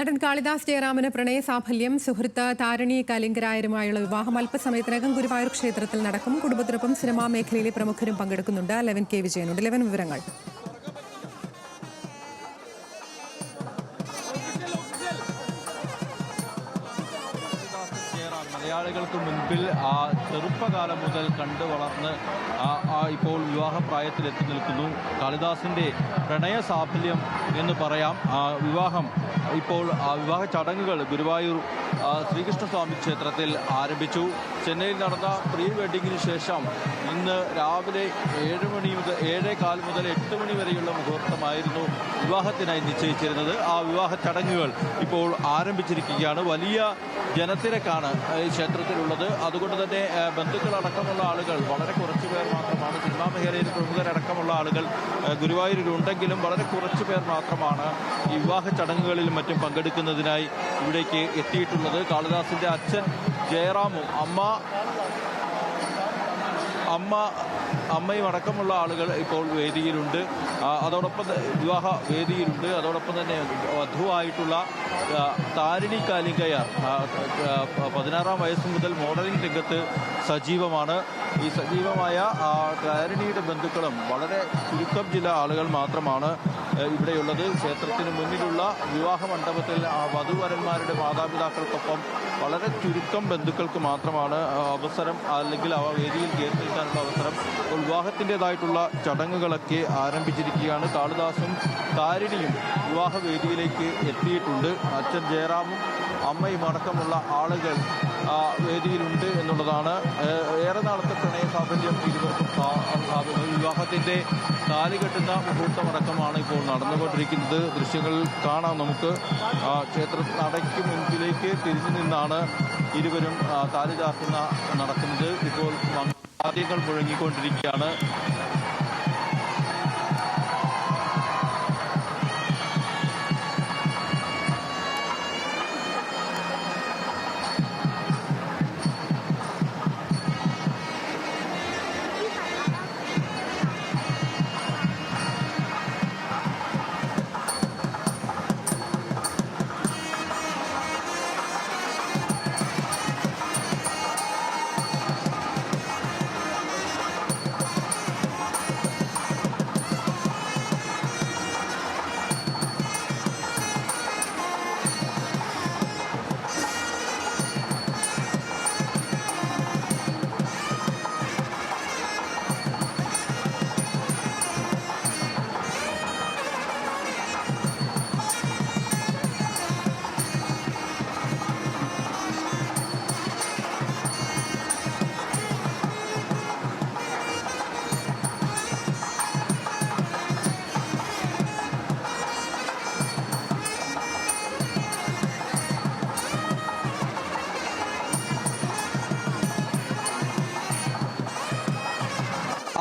നടൻ കാളിദാസ് ജയറാമിന് പ്രണയ സാഫല്യം. സുഹൃത്ത് താരിണി കലിംഗരായരുമായുള്ള വിവാഹം അല്പസമയത്തിനകം ഗുരുവായൂർ ക്ഷേത്രത്തിൽ നടക്കും. കുടുംബത്തിനൊപ്പം സിനിമാ മേഖലയിലെ പ്രമുഖരും പങ്കെടുക്കുന്നുണ്ട്. Eleven K വിജയനുണ്ട്. ലെവൻ വിവരങ്ങൾ. മലയാളികൾക്ക് മുൻപിൽ ചെറുപ്പകാലം മുതൽ കണ്ടു വളർന്ന് ഇപ്പോൾ വിവാഹപ്രായത്തിലെത്തി നിൽക്കുന്നു. കാളിദാസിൻ്റെ പ്രണയ സാഫല്യം എന്ന് പറയാം. വിവാഹം ഇപ്പോൾ വിവാഹ ചടങ്ങുകൾ ഗുരുവായൂർ ശ്രീകൃഷ്ണസ്വാമി ക്ഷേത്രത്തിൽ ആരംഭിച്ചു. ചെന്നൈയിൽ നടന്ന പ്രീ വെഡിങ്ങിന് ശേഷം ഇന്ന് രാവിലെ 7:15 മുതൽ 8 മണി വരെയുള്ള മുഹൂർത്തമായിരുന്നു വിവാഹത്തിനായി നിശ്ചയിച്ചിരുന്നത്. ആ വിവാഹ ചടങ്ങുകൾ ഇപ്പോൾ ആരംഭിച്ചിരിക്കുകയാണ്. വലിയ ജനത്തിരക്കാണ് ഈ ക്ഷേത്രത്തിലുള്ളത്. അതുകൊണ്ട് തന്നെ ബന്ധുക്കളടക്കമുള്ള ആളുകൾ വളരെ കുറച്ച് പേർ മാത്രമാണ്, സിനിമാ മേഖലയിൽ പ്രമുഖരടക്കമുള്ള ആളുകൾ ഗുരുവായൂരിലുണ്ടെങ്കിലും വളരെ കുറച്ച് പേർ മാത്രമാണ് ഈ വിവാഹ ചടങ്ങുകളിലും മറ്റും പങ്കെടുക്കുന്നതിനായി ഇവിടേക്ക് എത്തിയിട്ടുള്ളത്. കാളിദാസിൻ്റെ അച്ഛൻ ജയറാമും അമ്മയും അടക്കമുള്ള ആളുകൾ ഇപ്പോൾ വേദിയിലുണ്ട്. അതോടൊപ്പം വിവാഹ വേദിയിലുണ്ട്. അതോടൊപ്പം തന്നെ വധുവായിട്ടുള്ള താരിണി കാലിംഗയാർ 16-ാം വയസ്സ് മുതൽ മോഡലിംഗ് രംഗത്ത് സജീവമാണ്. ഈ സജീവമായ താരിണിയുടെ ബന്ധുക്കളും വളരെ ചുരുക്കം ചില ആളുകൾ മാത്രമാണ് ഇവിടെയുള്ളത്. ക്ഷേത്രത്തിന് മുന്നിലുള്ള വിവാഹ മണ്ഡപത്തിൽ വധുവരന്മാരുടെ മാതാപിതാക്കൾക്കൊപ്പം വളരെ ചുരുക്കം ബന്ധുക്കൾക്ക് മാത്രമാണ് അവസരം, അല്ലെങ്കിൽ അവ വേദിയിൽ കയറി നിൽക്കാനുള്ള അവസരം. വിവാഹത്തിൻ്റെതായിട്ടുള്ള ചടങ്ങുകളൊക്കെ ആരംഭിച്ചിരിക്കുകയാണ്. കാളിദാസും താരിണിയും വിവാഹ വേദിയിലേക്ക് എത്തിയിട്ടുണ്ട്. അച്ഛൻ ജയറാമും അമ്മയും അടക്കമുള്ള ആളുകൾ വേദിയിലുണ്ട് എന്നുള്ളതാണ്. ഏറെ നാളത്തെ പ്രണയ സാഫല്യം ഇരുവർക്കും വിവാഹത്തിൻ്റെ താലി കെട്ടുന്ന മുഹൂർത്തമടക്കമാണ് ഇപ്പോൾ നടന്നുകൊണ്ടിരിക്കുന്നത്. ദൃശ്യങ്ങൾ കാണാം നമുക്ക്. ക്ഷേത്ര നടയ്ക്ക് മുൻപിലേക്ക് തിരിഞ്ഞു നിന്നാണ് ഇരുവരും താലി ചാർത്തുന്ന നടക്കുന്നത്. ഇപ്പോൾ വാദ്യങ്ങൾ മുഴങ്ങിക്കൊണ്ടിരിക്കുകയാണ്.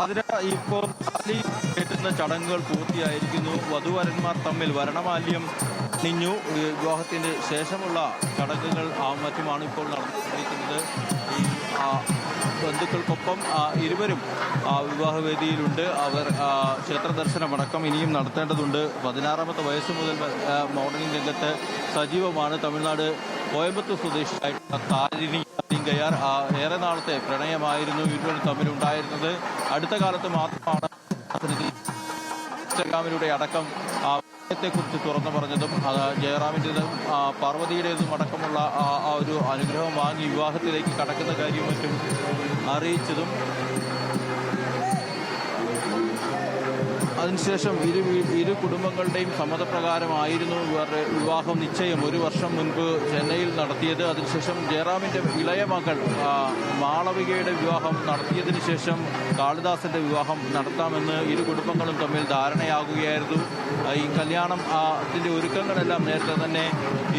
അതിന് ഇപ്പോൾ താലി കെട്ടുന്ന ചടങ്ങുകൾ പൂർത്തിയായിരിക്കുന്നു. വധുവരന്മാർ തമ്മിൽ വരണമാല്യം അണിഞ്ഞു. വിവാഹത്തിന് ശേഷമുള്ള ചടങ്ങുകൾ മറ്റുമാണ് ഇപ്പോൾ നടന്നുകൊണ്ടിരിക്കുന്നത്. ഈ ബന്ധുക്കൾക്കൊപ്പം ഇരുവരും വിവാഹവേദിയിലുണ്ട്. അവർ ക്ഷേത്ര ദർശനമടക്കം ഇനിയും നടത്തേണ്ടതുണ്ട്. 16-ാമത്തെ വയസ്സ് മുതൽ മോഡലിംഗ് രംഗത്ത് സജീവമാണ്. തമിഴ്നാട് കോയമ്പത്തൂർ സ്വദേശിയായിട്ടുള്ള താരിണി കലിംഗയാർ. ഏറെ നാളത്തെ പ്രണയമായിരുന്നു ഇരുവരും തമ്മിലുണ്ടായിരുന്നത്. അടുത്ത കാലത്ത് മാത്രമാണ് ഇൻസ്റ്റഗ്രാമിലൂടെ അടക്കം ത്തെക്കുറിച്ച് തുറന്നു പറഞ്ഞതും ജയറാമിൻ്റെതും പാർവതിയുടേതും അടക്കമുള്ള ആ ഒരു അനുഗ്രഹം വാങ്ങി വിവാഹത്തിലേക്ക് കടക്കുന്ന കാര്യവും മറ്റും അറിയിച്ചതും. അതിനുശേഷം ഇരു കുടുംബങ്ങളുടെയും സമ്മതപ്രകാരമായിരുന്നു ഇവരുടെ വിവാഹം നിശ്ചയം 1 വർഷം മുൻപ് ചെന്നൈയിൽ നടത്തിയത്. അതിനുശേഷം ജയറാമിൻ്റെ ഇളയ മകൾ മാളവികയുടെ വിവാഹം നടത്തിയതിനു ശേഷം കാളിദാസിൻ്റെ വിവാഹം നടത്താമെന്ന് ഇരു കുടുംബങ്ങളും തമ്മിൽ ധാരണയാകുകയായിരുന്നു. ഈ കല്യാണത്തിൻ്റെ ഒരുക്കങ്ങളെല്ലാം നേരത്തെ തന്നെ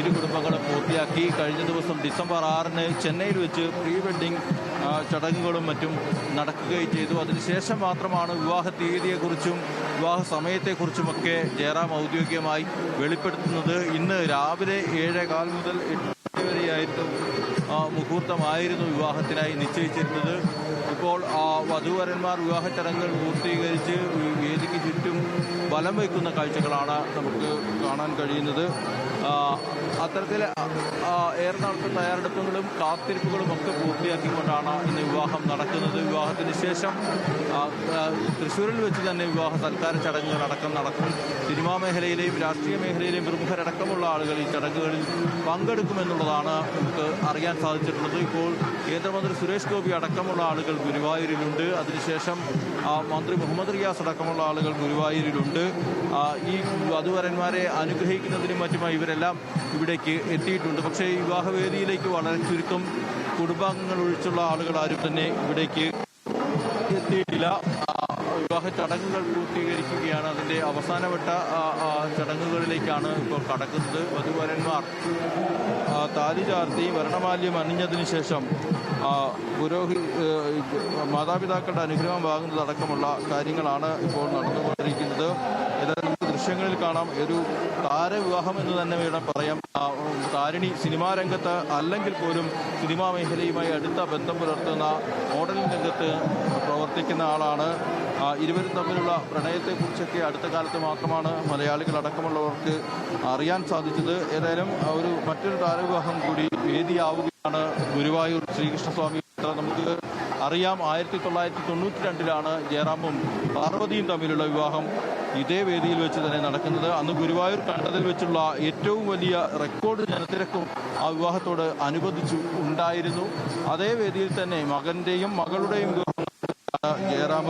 ഇരു കുടുംബങ്ങളും പൂർത്തിയാക്കി. കഴിഞ്ഞ ദിവസം ഡിസംബർ 6-ന് ചെന്നൈയിൽ വെച്ച് പ്രീ വെഡിങ് ചടങ്ങുകളും മറ്റും നടക്കുകയും ചെയ്തു. അതിനുശേഷം മാത്രമാണ് വിവാഹ തീയതിയെക്കുറിച്ചും വിവാഹ സമയത്തെക്കുറിച്ചുമൊക്കെ ജയറാം ഔദ്യോഗികമായി വെളിപ്പെടുത്തുന്നത്. ഇന്ന് രാവിലെ 7:15 മുതൽ 8 വരെയായിരുന്നു മുഹൂർത്തമായിരുന്നു വിവാഹത്തിനായി നിശ്ചയിച്ചിരുന്നത്. ഇപ്പോൾ വധൂവരന്മാർ വിവാഹ ചടങ്ങുകൾ പൂർത്തീകരിച്ച് വേദിക്ക് ചുറ്റും വലം വയ്ക്കുന്ന കാഴ്ചകളാണ് നമുക്ക് കാണാൻ കഴിയുന്നത്. അത്തരത്തിൽ ഏറെ നാളത്തെ തയ്യാറെടുപ്പുകളും കാത്തിരിപ്പുകളും ഒക്കെ പൂർത്തിയാക്കിക്കൊണ്ടാണ് ഇന്ന് വിവാഹം നടക്കുന്നത്. വിവാഹത്തിന് ശേഷം തൃശ്ശൂരിൽ വെച്ച് തന്നെ വിവാഹ സൽക്കാര ചടങ്ങുകളടക്കം നടക്കും. സിനിമാ മേഖലയിലെയും രാഷ്ട്രീയ മേഖലയിലെയും പ്രമുഖരടക്കമുള്ള ആളുകൾ ഈ ചടങ്ങുകളിൽ പങ്കെടുക്കുമെന്നുള്ളതാണ് നമുക്ക് അറിയാൻ സാധിച്ചിട്ടുള്ളത്. ഇപ്പോൾ കേന്ദ്രമന്ത്രി സുരേഷ് ഗോപി അടക്കമുള്ള ആളുകൾ ഗുരുവായൂരിലുണ്ട്. അതിനുശേഷം മന്ത്രി മുഹമ്മദ് റിയാസ് അടക്കമുള്ള ആളുകൾ ഗുരുവായൂരിലുണ്ട്. ഈ വധുവരന്മാരെ അനുഗ്രഹിക്കുന്നതിനും മറ്റുമായി ഇവരെല്ലാം ഇവിടേക്ക് എത്തിയിട്ടുണ്ട്. പക്ഷേ ഈ വിവാഹവേദിയിലേക്ക് വളരെ ചുരുക്കം കുടുംബാംഗങ്ങൾ ഒഴിച്ചുള്ള ആളുകൾ ആരും തന്നെ ഇവിടേക്ക് എത്തിയിട്ടില്ല. വിവാഹ ചടങ്ങുകൾ പൂർത്തീകരിക്കുകയാണ്. അതിൻ്റെ അവസാനവട്ട ചടങ്ങുകളിലേക്കാണ് ഇപ്പോൾ കടക്കുന്നത്. വധുവരന്മാർ താലി ചാർത്തി വരണമാല്യം അണിഞ്ഞതിന് ശേഷം മാതാപിതാക്കളുടെ അനുഗ്രഹം വാങ്ങുന്നതടക്കമുള്ള കാര്യങ്ങളാണ് ഇപ്പോൾ നടന്നുകൊണ്ടിരിക്കുന്നത്. ഏതായാലും നമുക്ക് ദൃശ്യങ്ങളിൽ കാണാം, ഒരു താരവിവാഹം എന്ന് തന്നെ വേണം പറയാം. താരിണി സിനിമാ രംഗത്ത് അല്ലെങ്കിൽ പോലും സിനിമാ മേഖലയുമായി അടുത്ത ബന്ധം പുലർത്തുന്ന മോഡലിംഗ് രംഗത്ത് പ്രവർത്തിക്കുന്ന ആളാണ്. ഇരുവരും തമ്മിലുള്ള പ്രണയത്തെക്കുറിച്ചൊക്കെ അടുത്ത കാലത്ത് മാത്രമാണ് മലയാളികൾ അടക്കമുള്ളവർക്ക് അറിയാൻ സാധിച്ചത്. ഏതായാലും മറ്റൊരു താരവിവാഹം കൂടി വേദിയാവുകയാണ് ഗുരുവായൂർ ശ്രീകൃഷ്ണസ്വാമി ക്ഷേത്രം. നമുക്ക് അറിയാം, 1992 ജയറാമും പാർവതിയും തമ്മിലുള്ള വിവാഹം ഇതേ വേദിയിൽ വെച്ച് തന്നെ നടക്കുന്നത്. അന്ന് ഗുരുവായൂർ കണ്ടതിൽ വെച്ചുള്ള ഏറ്റവും വലിയ റെക്കോർഡ് ജനത്തിരക്കും ആ വിവാഹത്തോട് അനുബന്ധിച്ചു ഉണ്ടായിരുന്നു. അതേ വേദിയിൽ തന്നെ മകന്റെയും മകളുടെയും വിവാഹം ജയറാം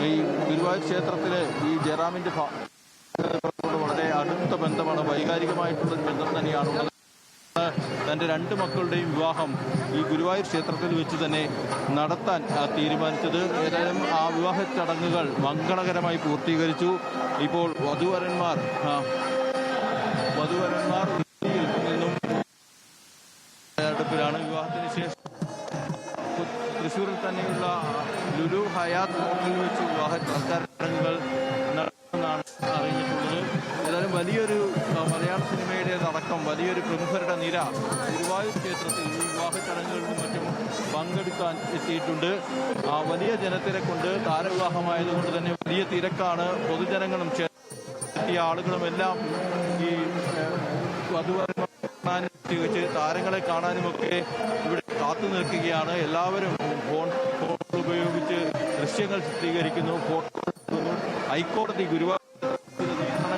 ഈ ഗുരുവായൂർ ക്ഷേത്രത്തിലെ ഈ ജയറാമിന്റെ വളരെ അടുത്ത ബന്ധമാണ്, വൈകാരികമായിട്ടുള്ള ബന്ധം തന്നെയാണുള്ളത്. തൻ്റെ 2 മക്കളുടെയും വിവാഹം ഈ ഗുരുവായൂർ ക്ഷേത്രത്തിൽ വെച്ച് തന്നെ നടത്താൻ തീരുമാനിച്ചത്. ഏതായാലും ആ വിവാഹ ചടങ്ങുകൾ മംഗളകരമായി പൂർത്തീകരിച്ചു. ഇപ്പോൾ വധുവരന്മാർ നിന്നും തയ്യാറെടുപ്പിലാണ്. വിവാഹത്തിന് ശേഷം തൃശ്ശൂരിൽ തന്നെയുള്ള ലുലു ഹയാത്ത് ഹോട്ടലിൽ വെച്ച് വിവാഹ സൽക്കാര ചടങ്ങുകൾ നടത്തുമെന്നാണ് അറിഞ്ഞിട്ടുള്ളത്. ഏതായാലും വലിയൊരു മലയാള സിനിമയുടേതടക്കം വലിയൊരു പ്രമുഖരുടെ നിര ഗുരുവായൂർ ക്ഷേത്രത്തിൽ ഈ വിവാഹ ചടങ്ങുകളിലും മറ്റും പങ്കെടുക്കാൻ എത്തിയിട്ടുണ്ട്. വലിയ ജനത്തിരക്കുണ്ട്. താരവിവാഹമായതുകൊണ്ട് തന്നെ വലിയ തിരക്കാണ്. പൊതുജനങ്ങളും എത്തിയ ആളുകളും എല്ലാം ഈ വധുവരന്മാരെ കാണാനും പ്രത്യേകിച്ച് താരങ്ങളെ കാണാനുമൊക്കെ ഇവിടെ കാത്തു നിൽക്കുകയാണ്. എല്ലാവരും ഫോൺ ഉപയോഗിച്ച് ദൃശ്യങ്ങൾ ചിത്രീകരിക്കുന്നു, ഫോട്ടോ എടുക്കുന്നു. ഹൈക്കോടതി ഗുരുവായൂർ ഇറങ്ങുകയാണ്.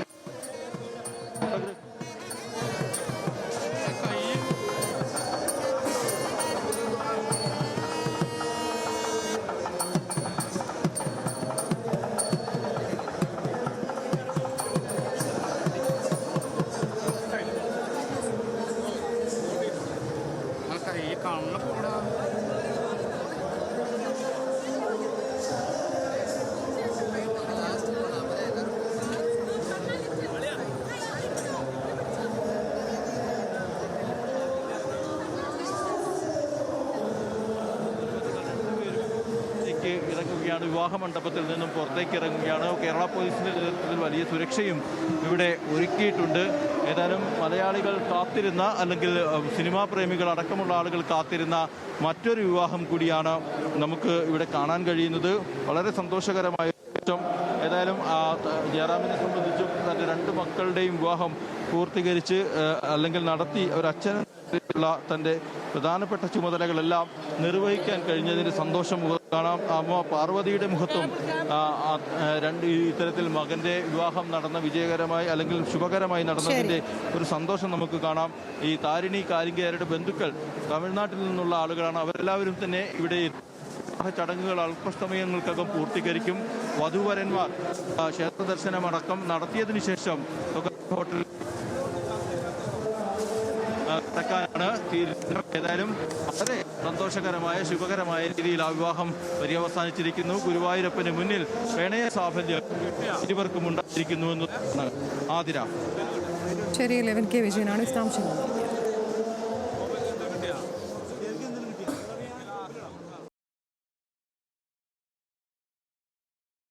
വിവാഹ മണ്ഡപത്തിൽ നിന്നും പുറത്തേക്ക് ഇറങ്ങുകയാണ്. കേരള പോലീസിന്റെ നേതൃത്വത്തിൽ വലിയ സുരക്ഷയും ഇവിടെ ഒരുക്കിയിട്ടുണ്ട്. ഏതായാലും മലയാളികൾ കാത്തിരുന്ന, അല്ലെങ്കിൽ സിനിമാ പ്രേമികൾ അടക്കമുള്ള ആളുകൾ കാത്തിരുന്ന മറ്റൊരു വിവാഹം കൂടിയാണ് നമുക്ക് ഇവിടെ കാണാൻ കഴിയുന്നത്. വളരെ സന്തോഷകരമായ ഏതായാലും ജയറാമിനെ സംബന്ധിച്ചും തൻ്റെ 2 മക്കളുടെയും വിവാഹം പൂർത്തീകരിച്ച് അല്ലെങ്കിൽ നടത്തി ഒരച്ഛനുള്ള തൻ്റെ പ്രധാനപ്പെട്ട ചുമതലകളെല്ലാം നിർവഹിക്കാൻ കഴിഞ്ഞതിൻ്റെ സന്തോഷം കാണാം. അമ്മ പാർവതിയുടെ മുഖത്തും ഇത്തരത്തിൽ മകന്റെ വിവാഹം നടന്ന വിജയകരമായി അല്ലെങ്കിൽ ശുഭകരമായി നടന്നതിൻ്റെ ഒരു സന്തോഷം നമുക്ക് കാണാം. ഈ താരിണി കാലിങ്കയരുടെ ബന്ധുക്കൾ തമിഴ്നാട്ടിൽ നിന്നുള്ള ആളുകളാണ്. അവരെല്ലാവരും തന്നെ ഇവിടെ ചടങ്ങുകൾ അല്പസമയങ്ങൾക്കകം പൂർത്തീകരിക്കും. വധുവരന്മാർ ക്ഷേത്ര ദർശനമടക്കം നടത്തിയതിനു ശേഷം ഹോട്ടലിൽ ാണ് തീരുമാനം. ഏതായാലും വളരെ സന്തോഷകരമായ ശുഭകരമായ രീതിയിൽ ആ വിവാഹം പര്യവസാനിച്ചിരിക്കുന്നു. ഗുരുവായൂരപ്പന് മുന്നിൽ പ്രണയ സാഫല്യം ഇരുവർക്കും ഉണ്ടായിരിക്കുന്നുവെന്നാണ് ആതിര. ശരി, ലെവൻ കെ വിജയനാണ് വിശദാംശങ്ങൾ.